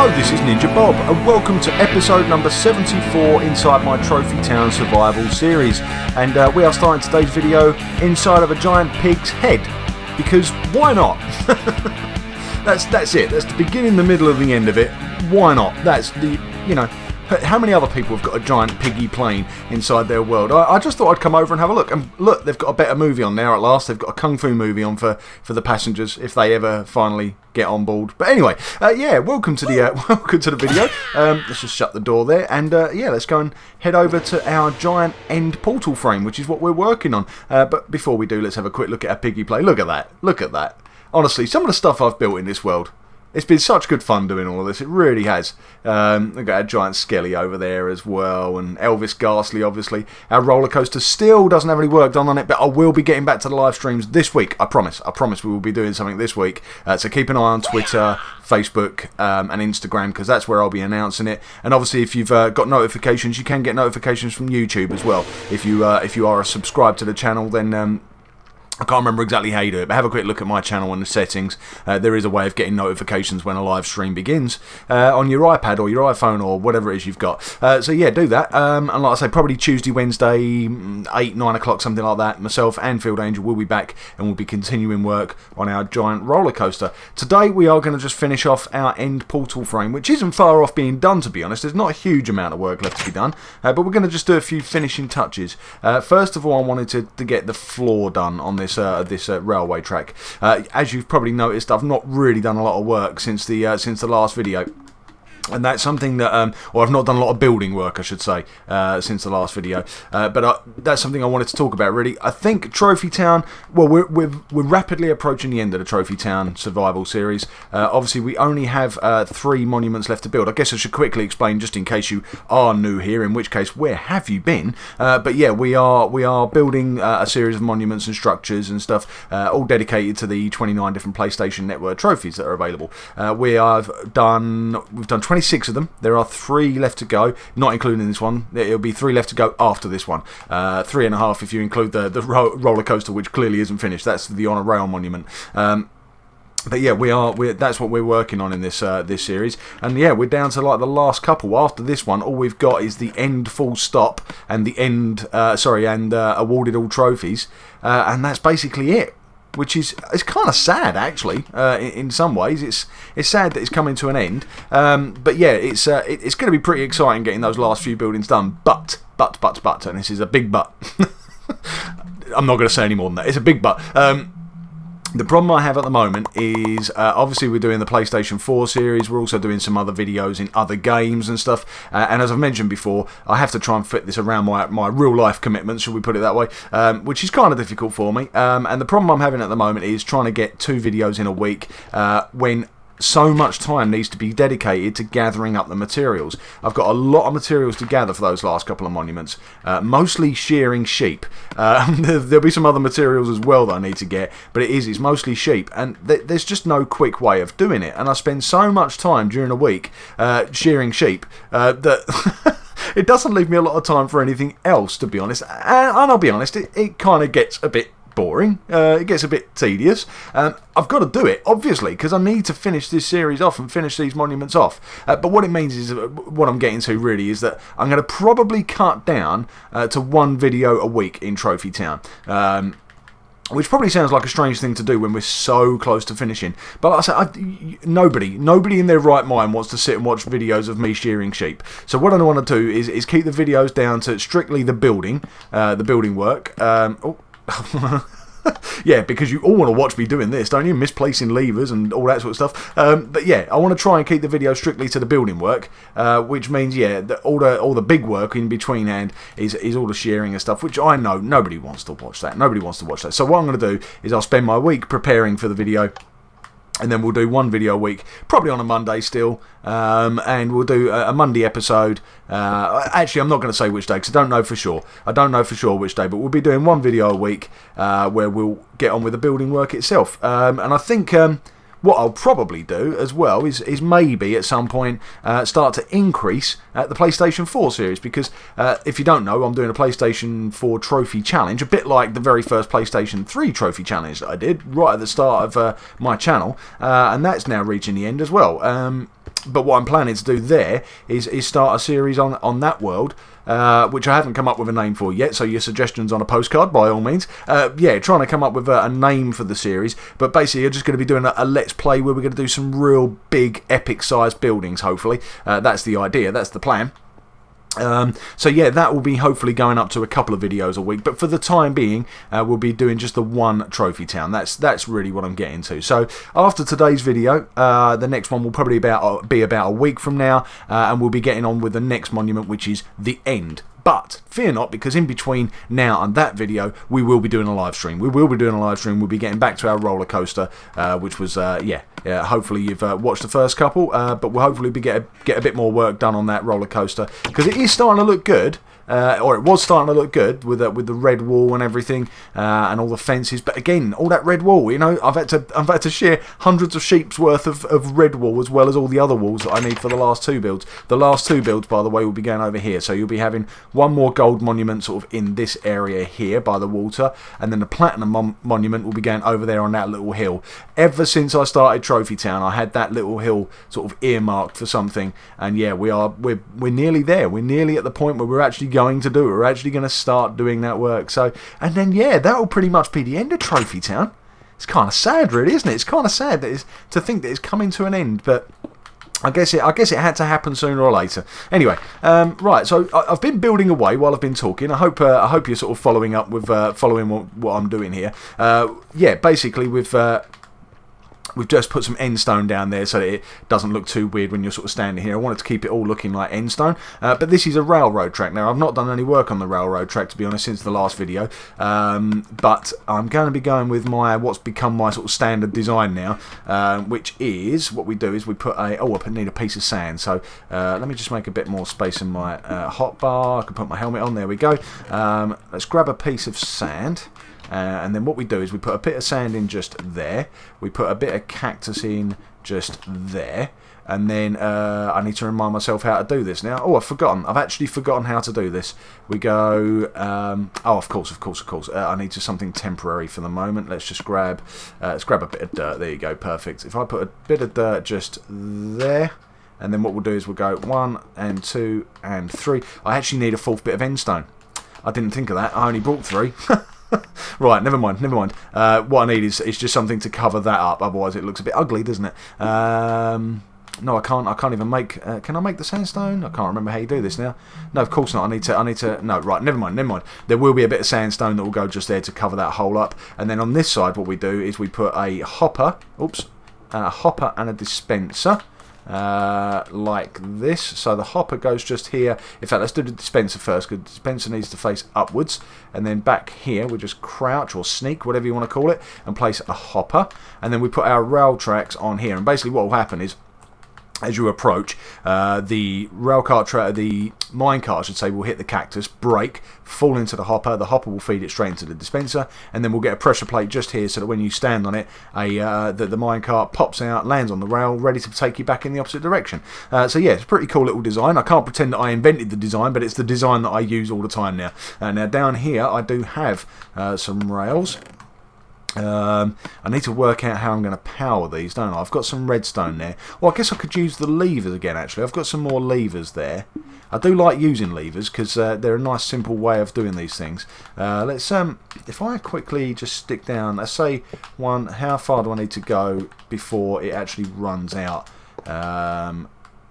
Hello, this is NinjaBob, and welcome to episode number 74 inside my Trophy Town Survival series. And we are starting today's video inside of a giant pig's head, because why not? That's it. That's the beginning, the middle, and the end of it. Why not? That's the, how many other people have got a giant piggy plane inside their world? I just thought I'd come over and have a look. And look, they've got a better movie on now at last. They've got a Kung Fu movie on for the passengers, if they ever finally get on board. But anyway, welcome to the video. Let's just shut the door there, and let's go and head over to our giant end portal frame, which is what we're working on. But before we do, let's have a quick look at our piggy play. Look at that. Look at that. Honestly, some of the stuff I've built in this world, it's been such good fun doing all of this. It really has. We've got a giant Skelly over there as well, and Elvis Ghastly, obviously. Our roller coaster still doesn't have any work done on it, but I will be getting back to the live streams this week. I promise. I promise we will be doing something this week. So keep an eye on Twitter, Facebook, and Instagram, because that's where I'll be announcing it. And obviously, if you've got notifications, you can get notifications from YouTube as well. If you are subscribed to the channel, then I can't remember exactly how you do it, but have a quick look at my channel and the settings. There is a way of getting notifications when a live stream begins on your iPad or your iPhone or whatever it is you've got. So yeah, do that. And like I say, probably Tuesday, Wednesday, 8, 9 o'clock, something like that. Myself and Field Angel will be back, and we'll be continuing work on our giant roller coaster. Today we are going to just finish off our end portal frame, which isn't far off being done, to be honest. There's not a huge amount of work left to be done, but we're going to just do a few finishing touches. First of all, I wanted to get the floor done on this railway track. As you've probably noticed, I've not really done a lot of work since the last video. And that's something that, or I've not done a lot of building work, I should say, since the last video. But that's something I wanted to talk about, really. I think Trophy Town, well, we're rapidly approaching the end of the Trophy Town Survival series. Obviously, we only have 3 monuments left to build. I guess I should quickly explain, just in case you are new here, in which case, where have you been? But yeah, we are building a series of monuments and structures and stuff, all dedicated to the 29 different PlayStation Network trophies that are available. We've done 26 of them. There are 3 left to go, not including this one. It'll be 3 left to go after this one. 3.5 if you include the roller coaster, which clearly isn't finished. That's the On a Rail monument. But yeah, that's what we're working on in this series, and yeah, we're down to like the last couple. After this one, all we've got is the end full stop and the end. Awarded all trophies, and that's basically it. Which is, it's kind of sad, actually. In some ways, it's sad that it's coming to an end. But yeah, it's going to be pretty exciting getting those last few buildings done. But, and this is a big but. I'm not going to say any more than that. It's a big but. The problem I have at the moment is, obviously we're doing the PlayStation 4 series, we're also doing some other videos in other games and stuff, and as I've mentioned before, I have to try and fit this around my real life commitments, should we put it that way, which is kind of difficult for me, and the problem I'm having at the moment is trying to get 2 videos in a week, when so much time needs to be dedicated to gathering up the materials. I've got a lot of materials to gather for those last couple of monuments, mostly shearing sheep. There'll be some other materials as well that I need to get, but it's mostly sheep, and there's just no quick way of doing it, and I spend so much time during a week shearing sheep that it doesn't leave me a lot of time for anything else, to be honest, and I'll be honest, it kind of gets a bit boring. It gets a bit tedious. I've got to do it, obviously, because I need to finish this series off and finish these monuments off. But what it means is, what I'm getting to really is that I'm going to probably cut down to 1 video a week in Trophy Town. Which probably sounds like a strange thing to do when we're so close to finishing. But like I say, nobody in their right mind wants to sit and watch videos of me shearing sheep. So what I want to do is keep the videos down to strictly the building work. Yeah, because you all want to watch me doing this, don't you? Misplacing levers and all that sort of stuff. But yeah, I want to try and keep the video strictly to the building work, which means, yeah, all the big work in between hand is all the shearing and stuff, which I know nobody wants to watch that. Nobody wants to watch that. So what I'm going to do is I'll spend my week preparing for the video, and then we'll do 1 video a week, probably on a Monday still, and we'll do a Monday episode. Actually, I'm not going to say which day, because I don't know for sure. I don't know for sure which day, but we'll be doing 1 video a week, where we'll get on with the building work itself. And I think what I'll probably do as well is maybe at some point start to increase the PlayStation 4 series, because if you don't know, I'm doing a PlayStation 4 trophy challenge, a bit like the very first PlayStation 3 trophy challenge that I did right at the start of my channel, and that's now reaching the end as well. But what I'm planning to do there is start a series on that world, which I haven't come up with a name for yet, so your suggestions on a postcard, by all means. Yeah, trying to come up with a name for the series, but basically I'm just going to be doing a Let's Play where we're going to do some real big, epic-sized buildings, hopefully. That's the idea, that's the plan. So yeah, that will be hopefully going up to a couple of videos a week, but for the time being we'll be doing just the one trophy town. That's really what I'm getting to. So after today's video, the next one will probably be about a week from now, and we'll be getting on with the next monument, which is the end. But fear not, because in between now and that video, we will be doing a live stream. We'll be getting back to our roller coaster, which was, hopefully you've watched the first couple, but we'll hopefully get a bit more work done on that roller coaster, because it is starting to look good. Or it was starting to look good with the red wall and everything, and all the fences. But again, all that red wall, you know, I've had to share hundreds of sheep's worth of red wall, as well as all the other walls that I need for the last two builds. The last two builds, by the way, will be going over here. So you'll be having one more gold monument sort of in this area here by the water, and then the platinum monument will be going over there on that little hill. Ever since I started Trophy Town, I had that little hill sort of earmarked for something, and yeah, we're nearly there. We're nearly at the point where we're actually going to do it. We're actually going to start doing that work. So, and then yeah, that will pretty much be the end of Trophy Town. It's kind of sad, really, isn't it? It's kind of sad that to think that it's coming to an end, but I guess it had to happen sooner or later. Anyway, right. So I've been building away while I've been talking. I hope you're sort of following up with following what I'm doing here. Yeah, basically we've just put some end stone down there so that it doesn't look too weird when you're sort of standing here. I wanted to keep it all looking like end stone, but this is a railroad track. Now, I've not done any work on the railroad track, to be honest, since the last video, but I'm going to be going with what's become my sort of standard design now, which is, what we do is we put I need a piece of sand, so let me just make a bit more space in my hotbar. I can put my helmet on, there we go. Let's grab a piece of sand. And then what we do is we put a bit of sand in just there. We put a bit of cactus in just there. And then I need to remind myself how to do this now. Oh, I've forgotten. I've actually forgotten how to do this. We go... of course. I need just something temporary for the moment. Let's just grab a bit of dirt. There you go. Perfect. If I put a bit of dirt just there... And then what we'll do is we'll go 1 and 2 and 3. I actually need a fourth bit of end stone. I didn't think of that. I only brought 3. Right, never mind. What I need is just something to cover that up, otherwise it looks a bit ugly, doesn't it? No, I can't even make... can I make the sandstone? I can't remember how you do this now. No, of course not. I need to... No, right, never mind. There will be a bit of sandstone that will go just there to cover that hole up. And then on this side, what we do is we put a hopper... a hopper and a dispenser. Like this. So the hopper goes just here. In fact, let's do the dispenser first, because the dispenser needs to face upwards, and then back here we just crouch or sneak, whatever you want to call it, and place a hopper, and then we put our rail tracks on here. And basically what will happen is, as you approach, the minecart, I should say, will hit the cactus, break, fall into the hopper will feed it straight into the dispenser, and then we'll get a pressure plate just here so that when you stand on it, the minecart pops out, lands on the rail, ready to take you back in the opposite direction. So yeah, it's a pretty cool little design. I can't pretend that I invented the design, but it's the design that I use all the time now. Now down here I do have some rails. I need to work out how I'm going to power these, don't I? I've got some redstone there. Well, I guess I could use the levers again, actually. I've got some more levers there. I do like using levers because they're a nice simple way of doing these things. Let's if I quickly just stick down, let's say how far do I need to go before it actually runs out?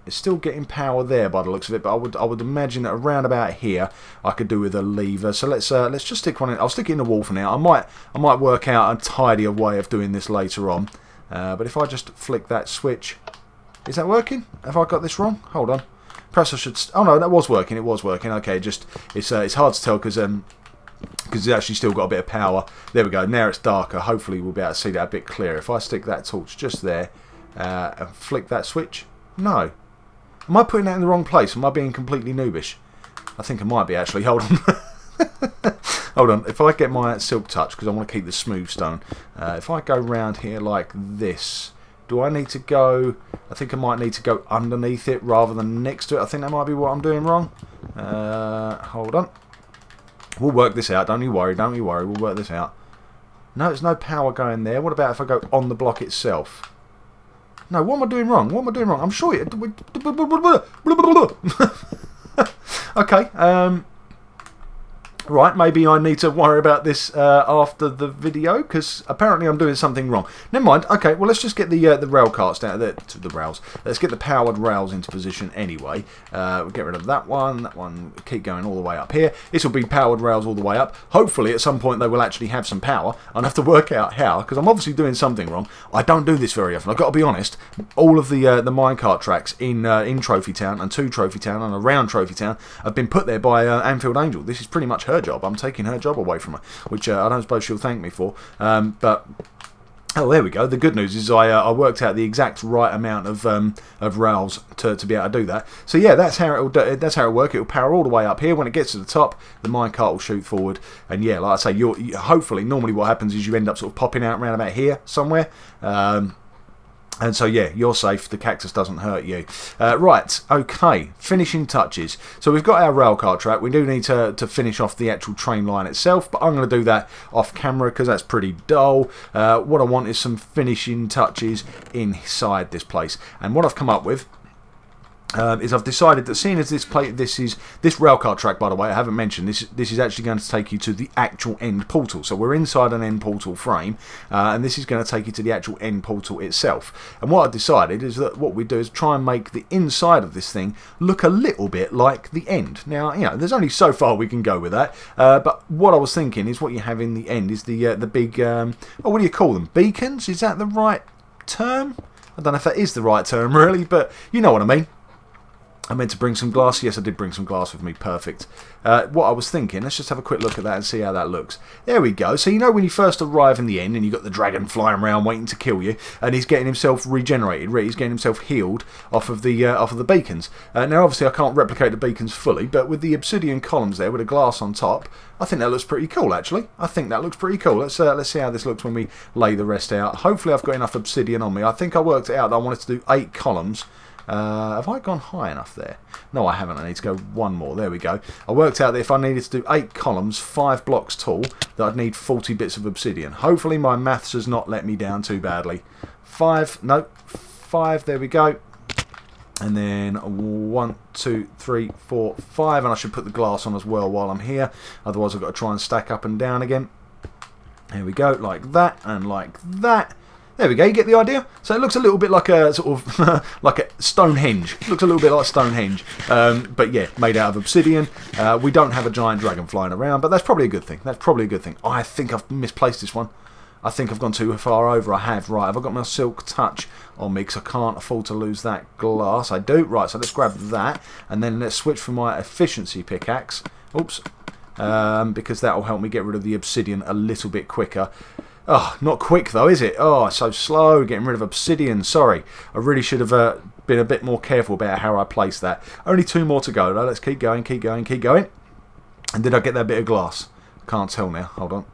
It's still getting power there by the looks of it, but I would imagine that around about here I could do with a lever. So let's just stick one in. I'll stick it in the wall for now. I might work out a tidier way of doing this later on. But if I just flick that switch, is that working? Have I got this wrong? Hold on. Perhaps I should. Oh no, that was working. It was working. Okay, just it's hard to tell because it's actually still got a bit of power. There we go. Now it's darker. Hopefully we'll be able to see that a bit clearer. If I stick that torch just there and flick that switch, no. Am I putting that in the wrong place? Am I being completely noobish? I think I might be, actually. Hold on. Hold on. If I get my silk touch, because I want to keep the smooth stone, if I go round here like this, do I need to go... I think I might need to go underneath it rather than next to it. I think that might be what I'm doing wrong. Hold on. We'll work this out. Don't you worry. We'll work this out. No, there's no power going there. What about if I go on the block itself? No, what am I doing wrong? What am I doing wrong? I'm sure it... Okay, right, maybe I need to worry about this after the video, because apparently I'm doing something wrong. Never mind. Okay, well, let's just get the rail carts down. The rails. Let's get the powered rails into position anyway. We'll get rid of that one. That one, keep going all the way up here. This will be powered rails all the way up. Hopefully, at some point, they will actually have some power. I'll have to work out how, because I'm obviously doing something wrong. I don't do this very often. I've got to be honest. All of the minecart tracks in Trophy Town and to Trophy Town and around Trophy Town have been put there by Anfield Angel. This is pretty much her job. I'm taking her job away from her, which I don't suppose she'll thank me for. But oh, there we go. The good news is I worked out the exact right amount of rails to be able to do that. So yeah, that's how it'll work. It'll power all the way up here. When it gets to the top, the minecart will shoot forward. And yeah, like I say, hopefully, normally what happens is you end up sort of popping out around about here somewhere. And so, yeah, you're safe. The cactus doesn't hurt you. Right, okay, finishing touches. So we've got our railcar track. We do need to finish off the actual train line itself, but I'm going to do that off camera because that's pretty dull. What I want is some finishing touches inside this place. And what I've come up with is I've decided that, seeing as this railcar track, by the way, I haven't mentioned, this is actually going to take you to the actual end portal. So we're inside an end portal frame, and this is going to take you to the actual end portal itself. And what I've decided is that what we do is try and make the inside of this thing look a little bit like the end. Now, you know, there's only so far we can go with that, but what I was thinking is what you have in the end is the big, oh, what do you call them? Beacons? Is that the right term? I don't know if that is the right term, really, but you know what I mean. I meant to bring some glass. Yes, I did bring some glass with me. Perfect. What I was thinking, let's just have a quick look at that and see how that looks. There we go. So you know when you first arrive in the end and you've got the dragon flying around waiting to kill you, and he's getting himself regenerated, he's getting himself healed off of the beacons. Now obviously I can't replicate the beacons fully, but with the obsidian columns there with a glass on top, I think that looks pretty cool actually. I think that looks pretty cool. Let's see how this looks when we lay the rest out. Hopefully I've got enough obsidian on me. I think I worked it out that I wanted to do 8 columns. Have I gone high enough there? No, I haven't. I need to go one more. There we go. I worked out that if I needed to do 8 columns, 5 blocks tall, that I'd need 40 bits of obsidian. Hopefully my maths has not let me down too badly. 5, no, 5, there we go. And then 1, 2, 3, 4, 5, and I should put the glass on as well while I'm here. Otherwise I've got to try and stack up and down again. Here we go, like that and like that. There we go, you get the idea? So it looks a little bit like a sort of like a Stonehenge. It looks a little bit like Stonehenge. But yeah, made out of obsidian. We don't have a giant dragon flying around, but that's probably a good thing. That's probably a good thing. I think I've misplaced this one. I think I've gone too far over. I have, right. Have I got my silk touch on me? Because I can't afford to lose that glass. I do. Right, so let's grab that. And then let's switch for my efficiency pickaxe. Oops. Because that will help me get rid of the obsidian a little bit quicker. Oh, not quick though, is it? Oh, so slow, getting rid of obsidian. Sorry, I really should have been a bit more careful about how I place that. Only 2 more to go though. Let's keep going, keep going, keep going. And did I get that bit of glass? Can't tell now. Hold on.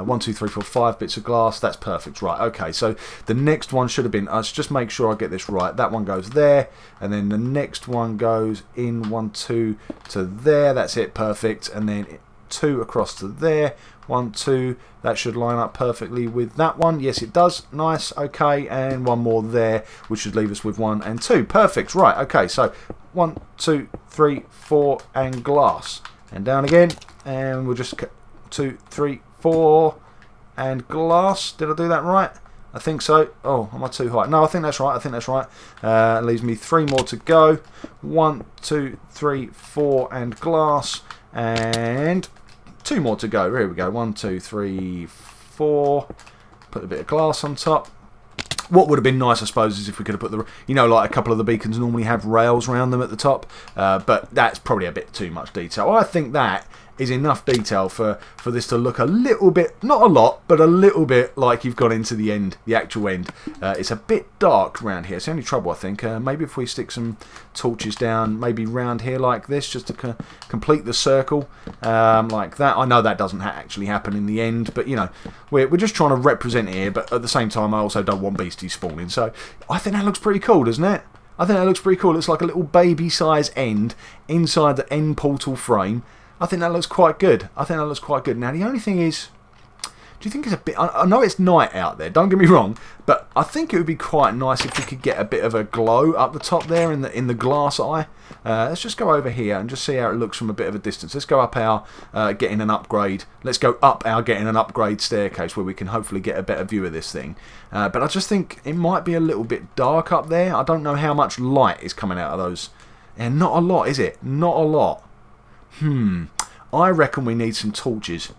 1, 2, 3, 4, 5 bits of glass. That's perfect. Right, okay. So the next one should have been, let's just make sure I get this right. That one goes there. And then the next one goes in 1, 2 to there. That's it. Perfect. And then 2 across to there. 1, 2. That should line up perfectly with that one. Yes, it does. Nice. Okay. And 1 more there, which should leave us with 1 and 2. Perfect. Right. Okay. So 1, 2, 3, 4, and glass. And down again. And we'll just 2, 3, 4, and glass. Did I do that right? I think so. Oh, am I too high? No, I think that's right. I think that's right. Leaves me 3 more to go. 1, 2, 3, 4, and glass. And 2 more to go. Here we go. 1, 2, 3, 4. Put a bit of glass on top. What would have been nice, I suppose, is if we could have put the, you know, like a couple of the beacons normally have rails around them at the top. But that's probably a bit too much detail. I think that is enough detail for this to look a little bit, not a lot, but a little bit like you've gone into the end, the actual end. It's a bit dark around here. It's the only trouble, I think. Maybe if we stick some torches down, maybe round here like this, just to complete the circle, like that. I know that doesn't actually happen in the end, but, you know, we're just trying to represent it here, but at the same time, I also don't want beasties spawning. So I think that looks pretty cool, doesn't it? I think that looks pretty cool. It's like a little baby-size end inside the end portal frame. I think that looks quite good. I think that looks quite good. Now, the only thing is, Do you think it's a bit... I know it's night out there, don't get me wrong, but I think it would be quite nice if we could get a bit of a glow up the top there in the glass eye. Let's just go over here and just see how it looks from a bit of a distance. Let's go up our getting an upgrade. Let's go up our getting an upgrade staircase where we can hopefully get a better view of this thing. But I just think it might be a little bit dark up there. I don't know how much light is coming out of those. And not a lot, is it? Not a lot. I reckon we need some torches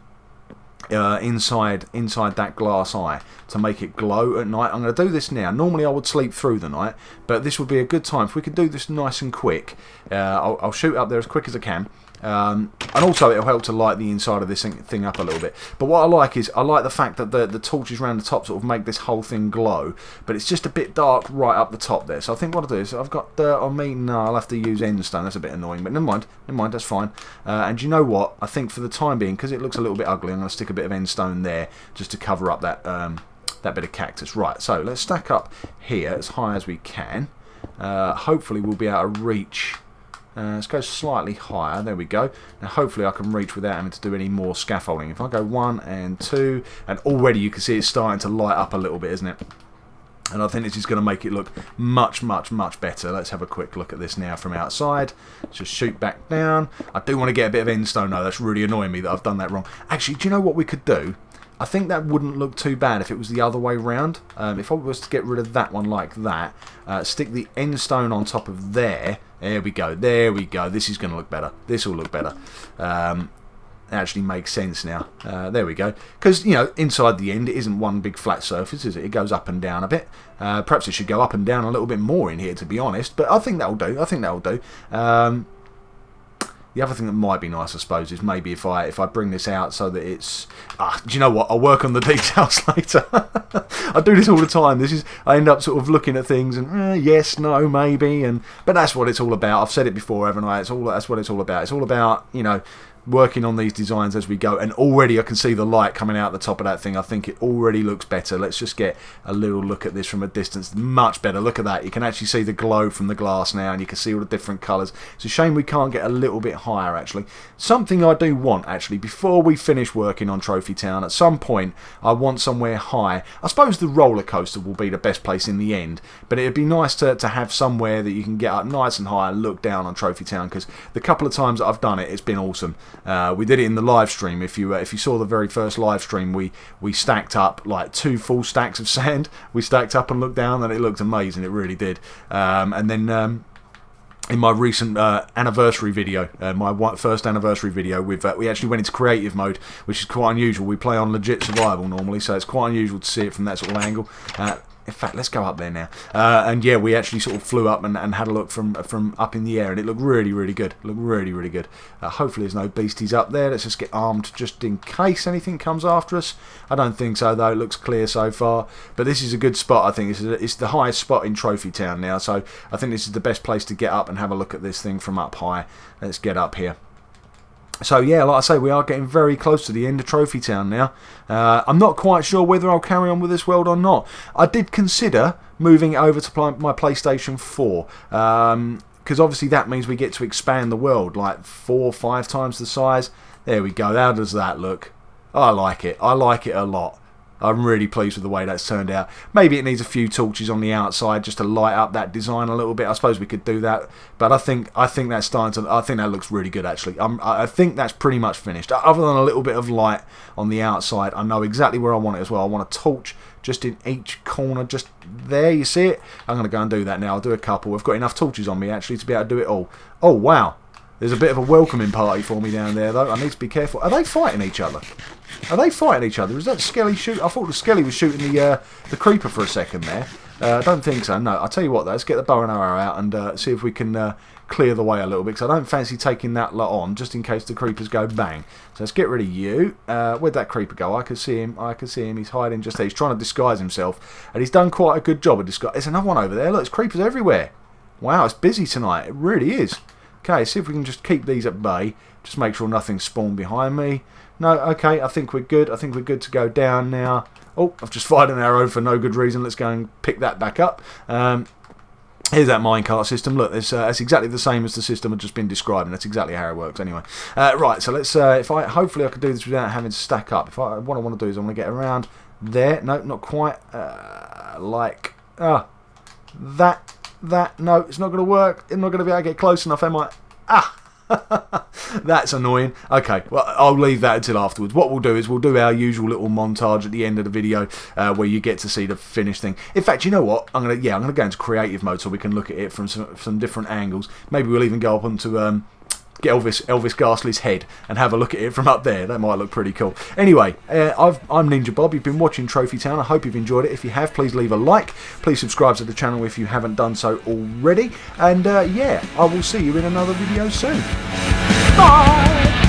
inside that glass eye to make it glow at night. I'm going to do this now. Normally I would sleep through the night, but this would be a good time. If we could do this nice and quick, I'll shoot up there as quick as I can. And also it'll help to light the inside of this thing up a little bit. But what I like is, I like the fact that the torches around the top sort of make this whole thing glow, but it's just a bit dark right up the top there. So I think what I'll do is, I've got dirt on me. No, I'll have to use endstone. That's a bit annoying, but never mind, that's fine. And you know what, I think for the time being, because it looks a little bit ugly, I'm going to stick a bit of endstone there just to cover up that that bit of cactus. Right, so let's stack up here as high as we can. Hopefully we'll be able to reach. Let's go slightly higher. There we go. Now hopefully I can reach without having to do any more scaffolding. If I go 1 and 2, and already you can see it's starting to light up a little bit, isn't it? And I think this is going to make it look much, much, much better. Let's have a quick look at this now from outside. Just shoot back down. I do want to get a bit of endstone though. That's really annoying me that I've done that wrong. Actually, do you know what we could do? I think that wouldn't look too bad if it was the other way round. If I was to get rid of that one like that, stick the endstone on top of there. There we go. There we go. This is going to look better. This will look better. Actually makes sense now. There we go. Because, you know, inside the end, it isn't one big flat surface, is it? It goes up and down a bit. Perhaps it should go up and down a little bit more in here, to be honest. But I think that'll do. I think that'll do. The other thing that might be nice, I suppose, is maybe if I bring this out so that it's... do you know what? I'll work on the details later. I do this all the time. I end up sort of looking at things and yes, no, maybe, but that's what it's all about. I've said it before, haven't I? That's what it's all about. It's all about, you know, working on these designs as we go, and already I can see the light coming out the top of that thing. I think it already looks better. Let's just get a little look at this from a distance. Much better. Look at that. You can actually see the glow from the glass now, and you can see all the different colours. It's a shame we can't get a little bit higher, actually. Something I do want, actually, before we finish working on Trophy Town, at some point I want somewhere high. I suppose the roller coaster will be the best place in the end, but it'd be nice to have somewhere that you can get up nice and high and look down on Trophy Town, because the couple of times that I've done it, it's been awesome. We did it in the live stream. If you saw the very first live stream, we stacked up like 2 full stacks of sand. We stacked up and looked down, and it looked amazing. It really did. And then in my recent anniversary video, my first anniversary video, we actually went into creative mode, which is quite unusual. We play on legit survival normally, so it's quite unusual to see it from that sort of angle. In fact, let's go up there now. And yeah, we actually sort of flew up and had a look from up in the air, and it looked really, really good. It looked really, really good. Hopefully there's no beasties up there. Let's just get armed just in case anything comes after us. I don't think so, though. It looks clear so far. But this is a good spot, I think. It's the highest spot in Trophy Town now, so I think this is the best place to get up and have a look at this thing from up high. Let's get up here. So yeah, like I say, we are getting very close to the end of Trophy Town now. I'm not quite sure whether I'll carry on with this world or not. I did consider moving it over to my PlayStation 4. Because obviously that means we get to expand the world like 4 or 5 times the size. There we go. How does that look? I like it. I like it a lot. I'm really pleased with the way that's turned out. Maybe it needs a few torches on the outside just to light up that design a little bit. I suppose we could do that, but I think that's starting to. I think that looks really good actually. I think that's pretty much finished. Other than a little bit of light on the outside, I know exactly where I want it as well. I want a torch just in each corner, just there. You see it? I'm going to go and do that now. I'll do a couple. I've got enough torches on me actually to be able to do it all. Oh wow! There's a bit of a welcoming party for me down there though. I need to be careful. Are they fighting each other? Are they fighting each other? Is that Skelly shoot? I thought the Skelly was shooting the creeper for a second there. I don't think so. No, I'll tell you what though. Let's get the bow and arrow out and see if we can clear the way a little bit. Because I don't fancy taking that lot on just in case the creepers go bang. So let's get rid of you. Where'd that creeper go? I can see him. I can see him. He's hiding just there. He's trying to disguise himself, and he's done quite a good job of disguise. There's another one over there. Look, there's creepers everywhere. Wow, it's busy tonight. It really is. Okay, see if we can just keep these at bay. Just make sure nothing spawned behind me. No, okay, I think we're good. I think we're good to go down now. Oh, I've just fired an arrow for no good reason. Let's go and pick that back up. Here's that minecart system. Look, it's exactly the same as the system I've just been describing. That's exactly how it works anyway. Right, so let's, hopefully I can do this without having to stack up. What I want to do is I want to get around there. No, not quite. That. No, it's not going to work. I'm not going to be able to get close enough, am I? That's annoying. Okay, well, I'll leave that until afterwards. What we'll do is we'll do our usual little montage at the end of the video where you get to see the finished thing. In fact, you know what? I'm gonna go into creative mode so we can look at it from some different angles. Maybe we'll even go up onto get Elvis Ghastly's head and have a look at it from up there. That might look pretty cool. Anyway, I'm NinjaBob. You've been watching Trophy Town. I hope you've enjoyed it. If you have, please leave a like. Please subscribe to the channel if you haven't done so already. And yeah, I will see you in another video soon. Bye!